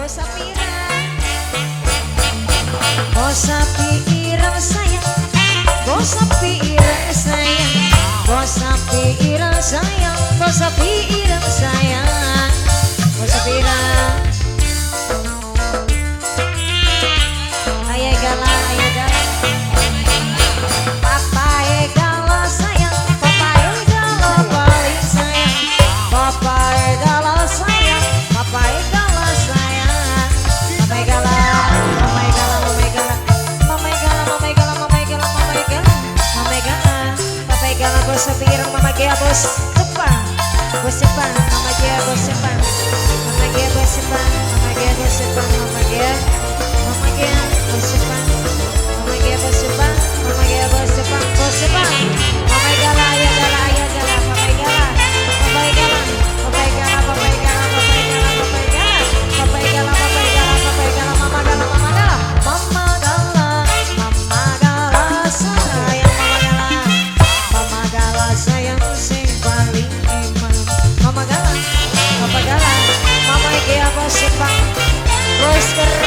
sapi ireng sayang, bos sapi ireng sayang, bos sapi ireng sayang, bos sapi ireng sayang, bos sapi ireng. Ayo gala, ayo gala. Papa gala sayang, papa gala paling sayang, papa gala sayang, papa gala sayang, papa gala. Bos sapi ireng mama Gia bos sepang, bos sepang, mama Gia bos sepang, mama Gia bos sepang, mama Gia bos sepang, mama Gia bos sepang, mama Gia bos sepang, mama Gia bos sepang, bos sepang, mama gala ya gala ya gala, mama gala, mama gala, mama gala, mama gala, mama gala, mama gala, mama gala, mama gala, mama gala, mama gala, mama gala, mama gala, mama gala sayang, mama gala sayang sing paling emang, mama gala, mama Gia bos sepang, bos keren.